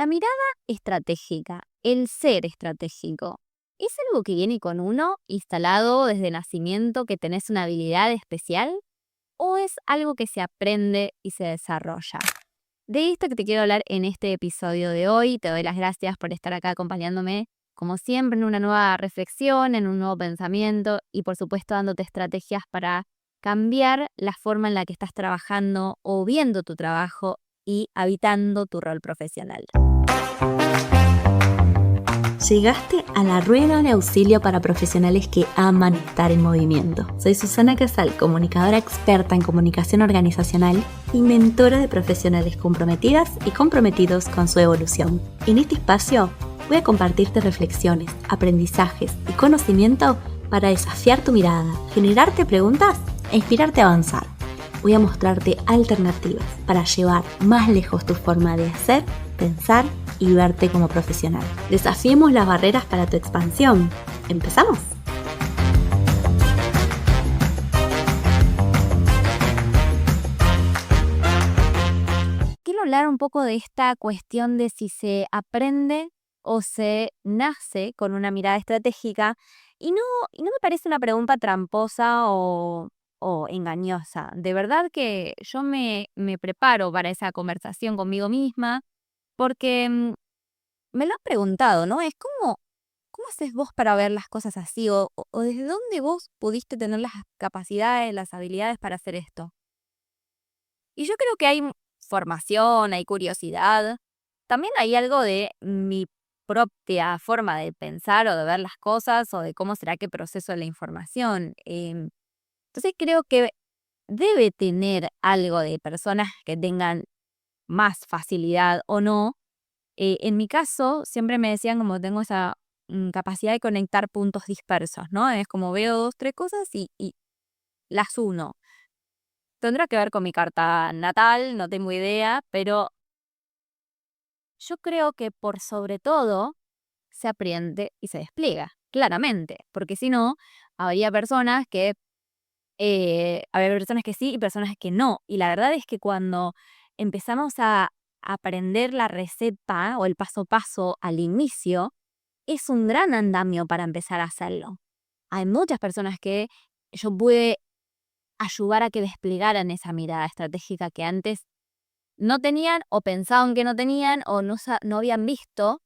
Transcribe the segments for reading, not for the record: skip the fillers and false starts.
La mirada estratégica, el ser estratégico, ¿es algo que viene con uno instalado desde nacimiento, que tenés una habilidad especial? ¿O es algo que se aprende y se desarrolla? De esto que te quiero hablar en este episodio de hoy. Te doy las gracias por estar acá acompañándome, como siempre, en una nueva reflexión, en un nuevo pensamiento y por supuesto dándote estrategias para cambiar la forma en la que estás trabajando o viendo tu trabajo y habitando tu rol profesional. Llegaste a la rueda de auxilio para profesionales que aman estar en movimiento. Soy Susana Casal, comunicadora experta en comunicación organizacional y mentora de profesionales comprometidas y comprometidos con su evolución. En este espacio voy a compartirte reflexiones, aprendizajes y conocimiento para desafiar tu mirada, generarte preguntas e inspirarte a avanzar. Voy a mostrarte alternativas para llevar más lejos tu forma de hacer, pensar y verte como profesional. Desafiemos las barreras para tu expansión. ¿Empezamos? Quiero hablar un poco de esta cuestión de si se aprende o se nace con una mirada estratégica y no me parece una pregunta tramposa o engañosa. De verdad que yo me preparo para esa conversación conmigo misma porque me lo han preguntado, ¿no? Es ¿cómo haces vos para ver las cosas así? O desde dónde vos pudiste tener las capacidades, las habilidades para hacer esto. Y yo creo que hay formación, hay curiosidad. También hay algo de mi propia forma de pensar o de ver las cosas o de cómo será que proceso la información. Entonces creo que debe tener algo de personas que tengan más facilidad o no. En mi caso, siempre me decían como tengo esa capacidad de conectar puntos dispersos, ¿no? Es como veo dos, tres cosas y las uno. Tendrá que ver con mi carta natal, no tengo idea, pero yo creo que por sobre todo se aprende y se despliega, claramente, porque si no, habría personas que, habría personas que sí y personas que no. Y la verdad es que cuando empezamos a aprender la receta o el paso a paso al inicio, es un gran andamio para empezar a hacerlo. Hay muchas personas que yo pude ayudar a que desplegaran esa mirada estratégica que antes no tenían o pensaban que no tenían o no habían visto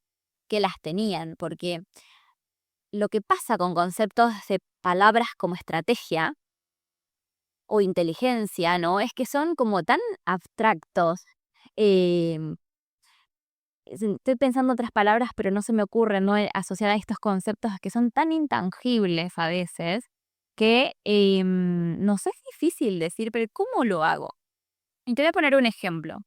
que las tenían, porque lo que pasa con conceptos de palabras como estrategia o inteligencia, ¿no? Es que son como tan abstractos. em, Estoy pensando otras palabras, pero no se me ocurren, ¿no? Asociar a estos conceptos que son tan intangibles a veces que no sé, es difícil decir, pero ¿cómo lo hago? Y te voy a poner un ejemplo.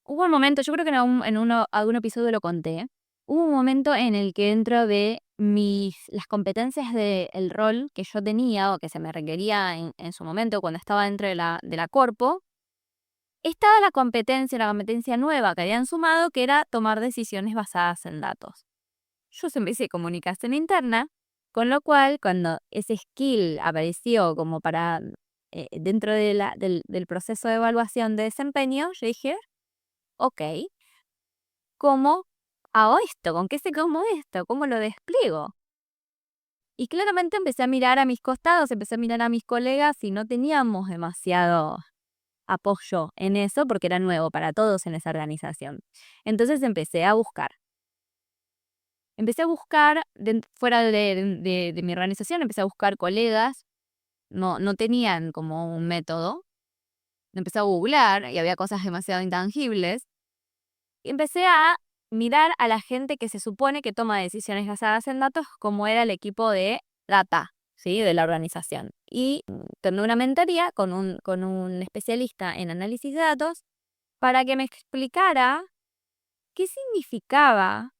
Hubo un momento, yo creo que algún episodio lo conté, hubo un momento en el que dentro de las competencias del rol que yo tenía o que se me requería en su momento cuando estaba dentro de la corpo, estaba la competencia nueva que habían sumado, que era tomar decisiones basadas en datos. Yo siempre hice comunicación interna, con lo cual cuando ese skill apareció como para dentro del proceso de evaluación de desempeño, yo dije, ok, ¿cómo hago esto? ¿Con qué sé cómo esto? ¿Cómo lo despliego? Y claramente empecé a mirar a mis costados, empecé a mirar a mis colegas y no teníamos demasiado apoyo en eso porque era nuevo para todos en esa organización. Entonces empecé a buscar. Fuera de mi organización, empecé a buscar colegas, no tenían como un método. Empecé a googlear y había cosas demasiado intangibles. Y empecé a mirar a la gente que se supone que toma decisiones basadas en datos, como era el equipo de data, ¿sí? De la organización. Y tomé una mentoría con un especialista en análisis de datos para que me explicara qué significaba,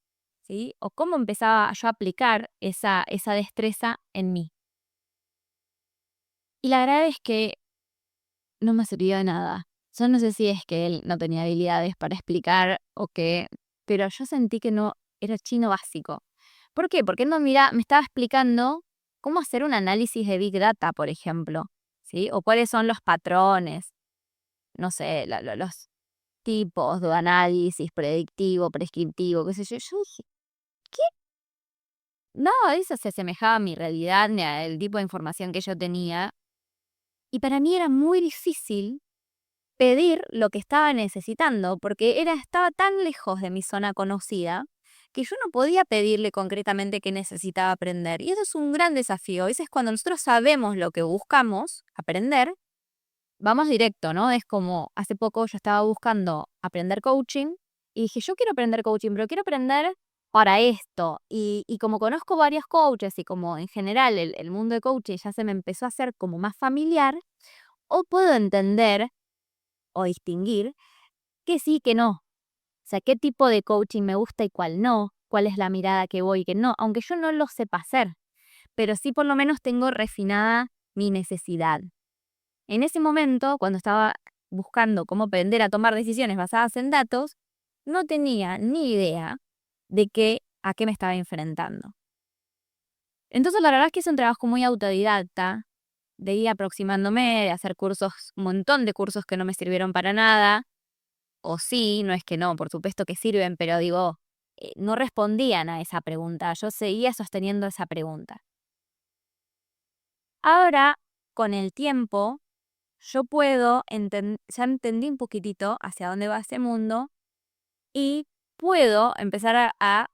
¿sí? O cómo empezaba yo a aplicar esa destreza en mí. Y la verdad es que no me sirvió de nada. Yo no sé si es que él no tenía habilidades para explicar o qué, pero yo sentí que no era chino básico. ¿Por qué? Porque él me estaba explicando cómo hacer un análisis de Big Data, por ejemplo, ¿sí? O cuáles son los patrones, no sé, tipos de análisis predictivo, prescriptivo, qué sé yo. Yo dije, ¿qué? Nada de eso se asemejaba a mi realidad ni al tipo de información que yo tenía. Y para mí era muy difícil pedir lo que estaba necesitando, porque estaba tan lejos de mi zona conocida que yo no podía pedirle concretamente qué necesitaba aprender. Y eso es un gran desafío. A veces cuando nosotros sabemos lo que buscamos aprender, vamos directo, ¿no? Es como hace poco yo estaba buscando aprender coaching y dije, yo quiero aprender coaching, pero quiero aprender para esto. Y como conozco varios coaches y como en general el mundo de coaching ya se me empezó a hacer como más familiar, o puedo entender o distinguir que sí, que no. O sea, qué tipo de coaching me gusta y cuál no, cuál es la mirada que voy y que no, aunque yo no lo sepa hacer, pero sí por lo menos tengo refinada mi necesidad. En ese momento, cuando estaba buscando cómo aprender a tomar decisiones basadas en datos, no tenía ni idea de a qué me estaba enfrentando. Entonces, la verdad es que es un trabajo muy autodidacta, de ir aproximándome, de hacer cursos, un montón de cursos que no me sirvieron para nada, o sí, no es que no, por supuesto que sirven, pero digo, no respondían a esa pregunta, yo seguía sosteniendo esa pregunta. Ahora, con el tiempo, yo puedo, ya entendí un poquitito hacia dónde va este mundo y puedo empezar a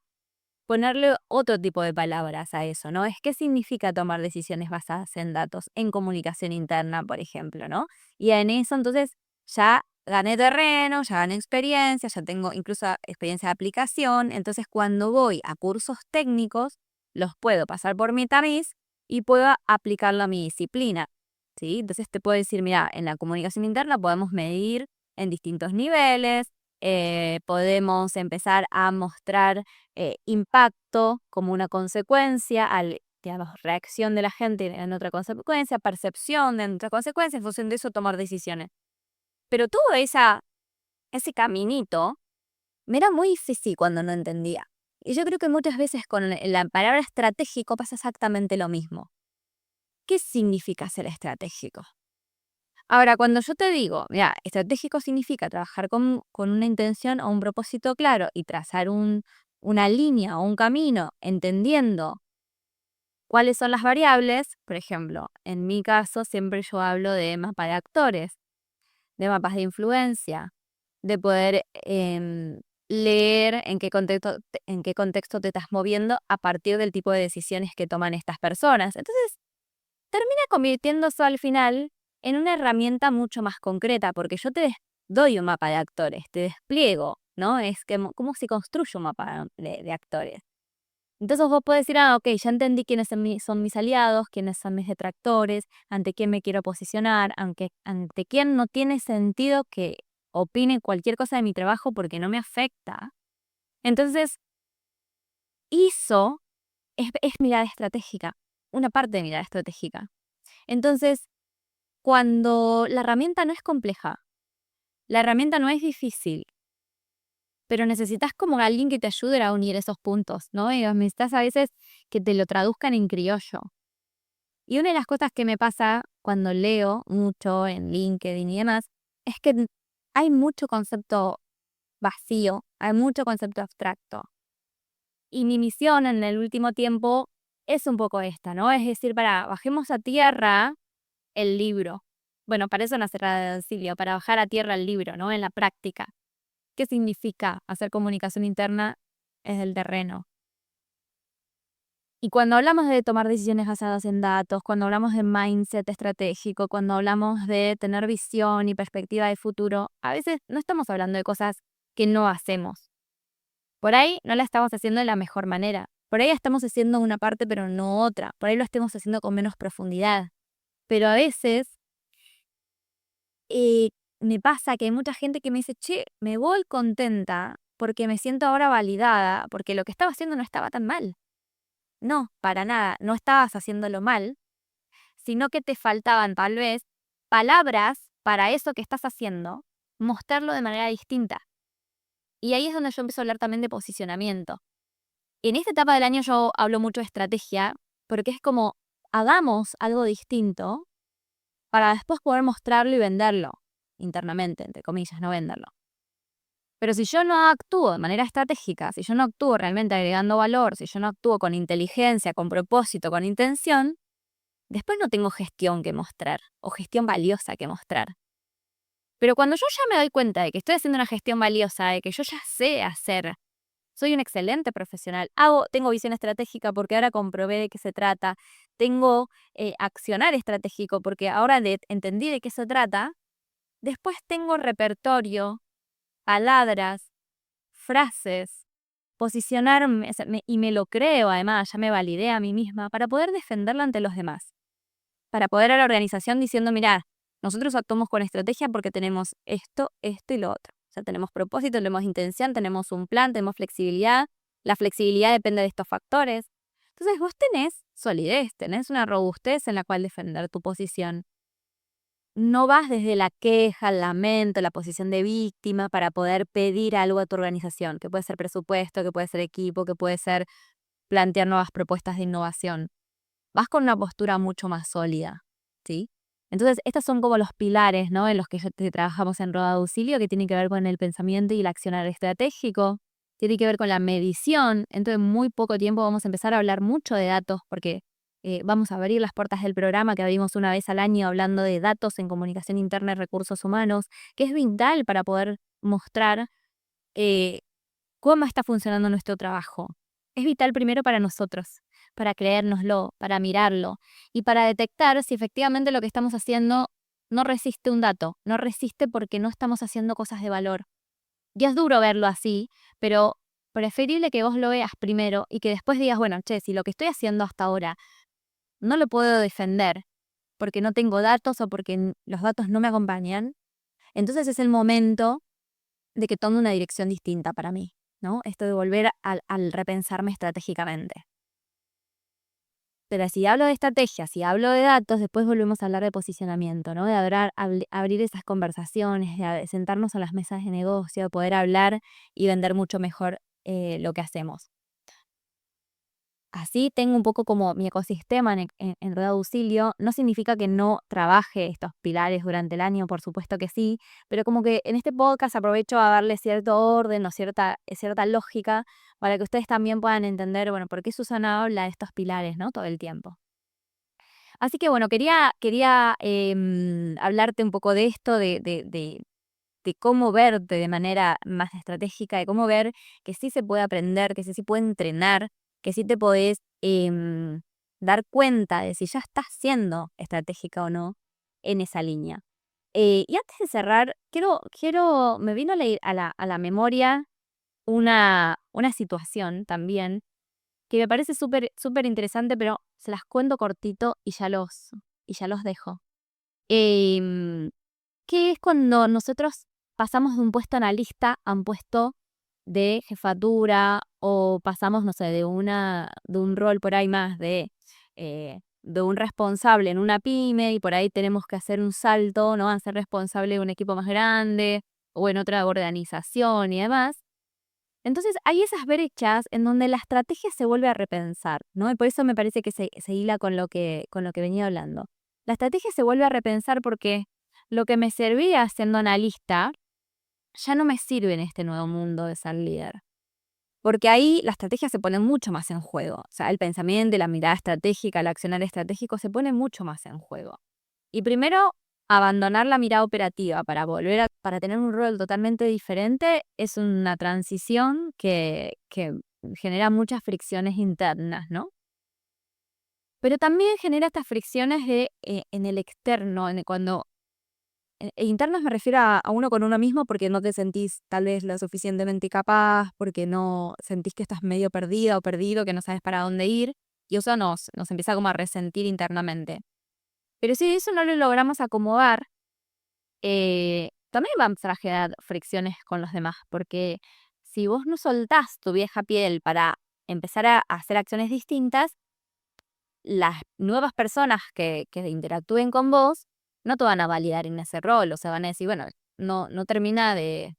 ponerle otro tipo de palabras a eso, ¿no? Es qué significa tomar decisiones basadas en datos, en comunicación interna, por ejemplo, ¿no? Y en eso entonces ya gané terreno, ya gané experiencia, ya tengo incluso experiencia de aplicación, entonces cuando voy a cursos técnicos, los puedo pasar por mi tamiz y puedo aplicarlo a mi disciplina, ¿sí? Entonces te puedo decir, mira, en la comunicación interna podemos medir en distintos niveles, podemos empezar a mostrar impacto como una consecuencia, digamos, reacción de la gente en otra consecuencia, percepción de otra consecuencia, en función de eso tomar decisiones. Pero todo ese caminito me era muy difícil cuando no entendía. Y yo creo que muchas veces con la palabra estratégico pasa exactamente lo mismo. ¿Qué significa ser estratégico? Ahora, cuando yo te digo, mira, estratégico significa trabajar con una intención o un propósito claro y trazar una línea o un camino entendiendo cuáles son las variables, por ejemplo, en mi caso siempre yo hablo de mapa de actores, de mapas de influencia, de poder leer en qué contexto te estás moviendo a partir del tipo de decisiones que toman estas personas. Entonces, termina convirtiéndose al final en una herramienta mucho más concreta, porque yo te doy un mapa de actores, te despliego, ¿no? Es que cómo se construye un mapa de actores. Entonces vos podés decir, ok, ya entendí quiénes son mis aliados, quiénes son mis detractores, ante quién me quiero posicionar, ante quién no tiene sentido que opine cualquier cosa de mi trabajo porque no me afecta. Entonces, eso es mirada estratégica, una parte de mirada estratégica. Entonces, cuando la herramienta no es compleja, la herramienta no es difícil, pero necesitas como alguien que te ayude a unir esos puntos, ¿no? Y necesitas a veces que te lo traduzcan en criollo. Y una de las cosas que me pasa cuando leo mucho en LinkedIn y demás, es que hay mucho concepto vacío, hay mucho concepto abstracto. Y mi misión en el último tiempo es un poco esta, ¿no? Es decir, bajemos a tierra el libro. Bueno, para eso nace Radio Auxilio, para bajar a tierra el libro, ¿no? En la práctica. ¿Qué significa hacer comunicación interna desde el terreno? Y cuando hablamos de tomar decisiones basadas en datos, cuando hablamos de mindset estratégico, cuando hablamos de tener visión y perspectiva de futuro, a veces no estamos hablando de cosas que no hacemos. Por ahí no la estamos haciendo de la mejor manera. Por ahí estamos haciendo una parte pero no otra. Por ahí lo estamos haciendo con menos profundidad. Pero a veces me pasa que hay mucha gente que me dice, che, me voy contenta porque me siento ahora validada, porque lo que estaba haciendo no estaba tan mal. No, para nada, no estabas haciéndolo mal, sino que te faltaban tal vez palabras para eso que estás haciendo, mostrarlo de manera distinta. Y ahí es donde yo empiezo a hablar también de posicionamiento. En esta etapa del año yo hablo mucho de estrategia, porque es como hagamos algo distinto para después poder mostrarlo y venderlo internamente, entre comillas, no venderlo. Pero si yo no actúo de manera estratégica, si yo no actúo realmente agregando valor, si yo no actúo con inteligencia, con propósito, con intención, después no tengo gestión que mostrar o gestión valiosa que mostrar. Pero cuando yo ya me doy cuenta de que estoy haciendo una gestión valiosa, de que yo ya sé hacer, soy un excelente profesional, tengo visión estratégica porque ahora comprobé de qué se trata, tengo accionar estratégico porque ahora entendí de qué se trata, después tengo repertorio, palabras, frases, posicionarme, y me lo creo además, ya me validé a mí misma para poder defenderla ante los demás, para poder a la organización diciendo, mirá, nosotros actuamos con estrategia porque tenemos esto, esto y lo otro. O sea, tenemos propósito, tenemos intención, tenemos un plan, tenemos flexibilidad. La flexibilidad depende de estos factores. Entonces vos tenés solidez, tenés una robustez en la cual defender tu posición. No vas desde la queja, el lamento, la posición de víctima para poder pedir algo a tu organización, que puede ser presupuesto, que puede ser equipo, que puede ser plantear nuevas propuestas de innovación. Vas con una postura mucho más sólida, ¿sí? Entonces, estos son como los pilares, ¿no?, en los que trabajamos en Roda de Auxilio, que tienen que ver con el pensamiento y el accionar estratégico, tiene que ver con la medición. Entonces, en muy poco tiempo vamos a empezar a hablar mucho de datos, porque vamos a abrir las puertas del programa que abrimos una vez al año hablando de datos en comunicación interna y recursos humanos, que es vital para poder mostrar eh, cómo está funcionando nuestro trabajo. Es vital primero para nosotros, para creérnoslo, para mirarlo y para detectar si efectivamente lo que estamos haciendo no resiste un dato, no resiste porque no estamos haciendo cosas de valor. Y es duro verlo así, pero preferible que vos lo veas primero y que después digas, bueno, che, si lo que estoy haciendo hasta ahora no lo puedo defender porque no tengo datos o porque los datos no me acompañan, entonces es el momento de que tome una dirección distinta para mí, ¿no? Esto de volver al repensarme estratégicamente. Pero si hablo de estrategia, si hablo de datos, después volvemos a hablar de posicionamiento, ¿no? De abrir esas conversaciones, de sentarnos a las mesas de negocio, de poder hablar y vender mucho mejor lo que hacemos. Así tengo un poco como mi ecosistema en Rueda de Auxilio. No significa que no trabaje estos pilares durante el año, por supuesto que sí, pero como que en este podcast aprovecho a darle cierto orden o cierta lógica para que ustedes también puedan entender, bueno, por qué Susana habla de estos pilares, ¿no?, todo el tiempo. Así que bueno, quería hablarte un poco de esto, de cómo verte de manera más estratégica, de cómo ver que sí se puede aprender, que sí se puede entrenar, que sí te podés dar cuenta de si ya estás siendo estratégica o no en esa línea. Y antes de cerrar, me vino a la memoria una situación también que me parece súper súper interesante, pero se las cuento cortito y ya los dejo. Em, que es cuando nosotros pasamos de un puesto analista a un puesto de jefatura o pasamos, no sé, de un rol por ahí más de un responsable en una pyme y por ahí tenemos que hacer un salto, ¿no?, a ser responsable de un equipo más grande o en otra organización y demás. Entonces hay esas brechas en donde la estrategia se vuelve a repensar, ¿no? Y por eso me parece que se hila con lo que venía hablando. La estrategia se vuelve a repensar porque lo que me servía siendo analista ya no me sirve en este nuevo mundo de ser líder. Porque ahí la estrategia se pone mucho más en juego. O sea, el pensamiento, la mirada estratégica, el accionar estratégico se pone mucho más en juego. Y primero, abandonar la mirada operativa para tener un rol totalmente diferente es una transición que genera muchas fricciones internas, ¿no? Pero también genera estas fricciones en el externo, cuando internas me refiero a uno con uno mismo porque no te sentís tal vez lo suficientemente capaz, porque no sentís que estás medio perdida o perdido, que no sabes para dónde ir, y eso nos empieza como a resentir internamente. Pero si eso no lo logramos acomodar, también vamos a generar fricciones con los demás, porque si vos no soltás tu vieja piel para empezar a hacer acciones distintas, las nuevas personas que interactúen con vos no te van a validar en ese rol, o sea, van a decir, bueno, no termina de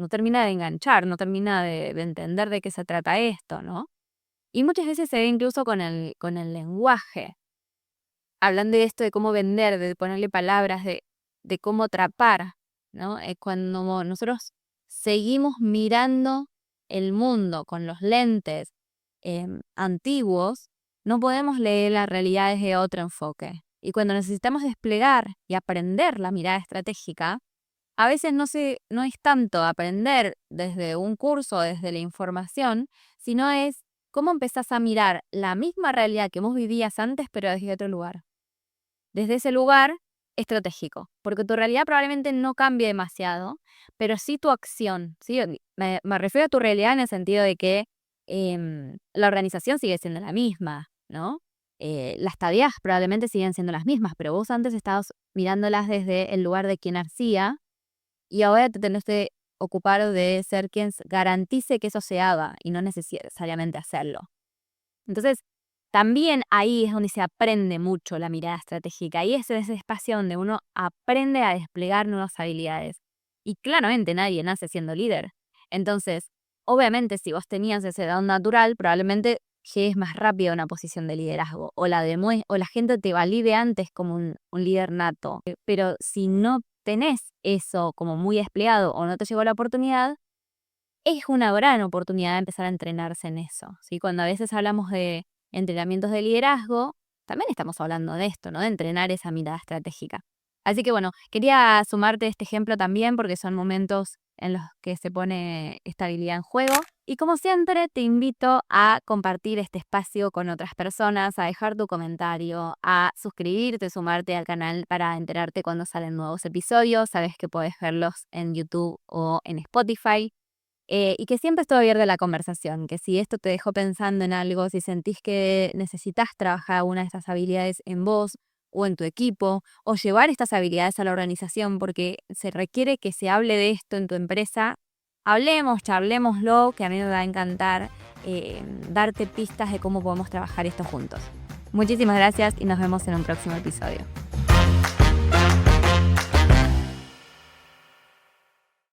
enganchar, no termina de entender de qué se trata esto, ¿no? Y muchas veces se ve incluso con el lenguaje, hablando de esto de cómo vender, de ponerle palabras, de cómo atrapar, ¿no? Cuando nosotros seguimos mirando el mundo con los lentes antiguos, no podemos leer la realidad desde otro enfoque. Y cuando necesitamos desplegar y aprender la mirada estratégica, a veces no es tanto aprender desde un curso, desde la información, sino es cómo empezás a mirar la misma realidad que vos vivías antes, pero desde otro lugar. Desde ese lugar estratégico, porque tu realidad probablemente no cambie demasiado, pero sí tu acción, ¿sí? Me refiero a tu realidad en el sentido de que la organización sigue siendo la misma, ¿no? Las tareas probablemente siguen siendo las mismas, pero vos antes estabas mirándolas desde el lugar de quien hacía y ahora te tenés que ocupar de ser quien garantice que eso se haga y no necesariamente hacerlo. Entonces, también ahí es donde se aprende mucho la mirada estratégica y ese es ese espacio donde uno aprende a desplegar nuevas habilidades. Y claramente nadie nace siendo líder. Entonces, obviamente si vos tenías ese don natural, probablemente llegues más rápido a una posición de liderazgo o la gente te valide antes como un líder nato. Pero si no tenés eso como muy desplegado o no te llegó la oportunidad, es una gran oportunidad de empezar a entrenarse en eso, ¿sí? Cuando a veces hablamos de entrenamientos de liderazgo, también estamos hablando de esto, ¿no? De entrenar esa mirada estratégica. Así que bueno, quería sumarte este ejemplo también porque son momentos en los que se pone esta habilidad en juego. Y como siempre, te invito a compartir este espacio con otras personas, a dejar tu comentario, a suscribirte, sumarte al canal para enterarte cuando salen nuevos episodios. Sabes que puedes verlos en YouTube o en Spotify. Y que siempre estoy abierta a la conversación, que si esto te dejó pensando en algo, si sentís que necesitas trabajar una de estas habilidades en vos o en tu equipo, o llevar estas habilidades a la organización porque se requiere que se hable de esto en tu empresa, charlémoslo, que a mí me va a encantar darte pistas de cómo podemos trabajar esto juntos. Muchísimas gracias y nos vemos en un próximo episodio.